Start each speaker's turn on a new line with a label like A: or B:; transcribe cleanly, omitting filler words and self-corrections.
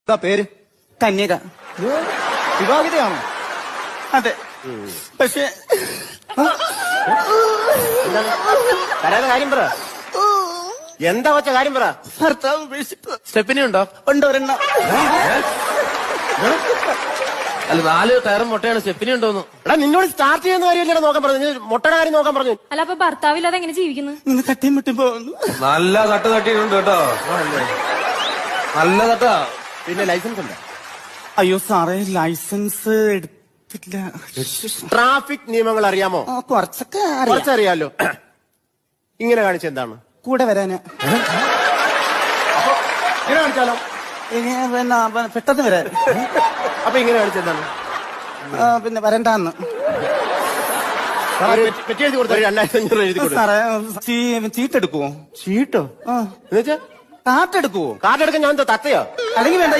A: എന്താ പേര്?
B: കന്യക.
A: വിവാഹിതയാണോ?
B: അതെ. പക്ഷെ
C: കരയാതെ കാര്യം പറ. എന്താ വെച്ച കാര്യം പറ.
B: ഭർത്താവ് ഉപേക്ഷിപ്പ്.
C: സ്റ്റെപ്പിനി ഉണ്ടോ?
B: ഉണ്ട് ഒരെണ്ണം.
C: അല്ല 4 ടയറും മുട്ടയാണ്. സ്റ്റെപ്പിനി ഉണ്ടോന്ന്. എടാ നിന്നോട് സ്റ്റാർട്ട് ചെയ്യുന്ന കാര്യമല്ലേ നോക്കാൻ പറഞ്ഞു. മുട്ടയുടെ കാര്യം നോക്കാൻ പറഞ്ഞു.
D: അല്ല അപ്പൊ ഭർത്താവില്ലാതെ എങ്ങനെ ജീവിക്കുന്നു?
B: ഇന്ന് തട്ടിയും മുട്ടും പോകുന്നു.
E: നല്ല തട്ട് തട്ടിയിട്ടുണ്ട് കേട്ടോ. നല്ല തട്ടാ.
C: പിന്നെ ലൈസൻസ് ഉണ്ട്?
B: അയ്യോ സാറേ, ലൈസൻസ് എടുത്തില്ല.
C: ട്രാഫിക് നിയമങ്ങൾ അറിയാമോ?
B: കുറച്ചൊക്കെ അറിയാം.
C: കുറച്ചറിയാലോ. ഇങ്ങനെ കാണിച്ചെന്താണ്?
B: കൂടെ വരാന്.
C: ഇങ്ങനെ കാണിച്ചാലോ?
B: പിന്നെ പെട്ടെന്ന് വരാൻ.
C: അപ്പൊ ഇങ്ങനെ കാണിച്ചെന്താണ്?
B: പിന്നെ വരണ്ടാന്ന്.
C: പെറ്റി എഴുതി കൊടുത്ത 2500 എഴുതി കൊടുത്തു.
B: സാറേ ചീട്ടെടുക്കുവോ?
C: ചീട്ടോ? എന്നുവെച്ചാ
B: കാട്ടെടുക്കുവോ?
C: കാർഡ് എടുക്കാൻ ഞാൻ എന്താ തത്തയോ?
B: അല്ലെങ്കിൽ വേണ്ട.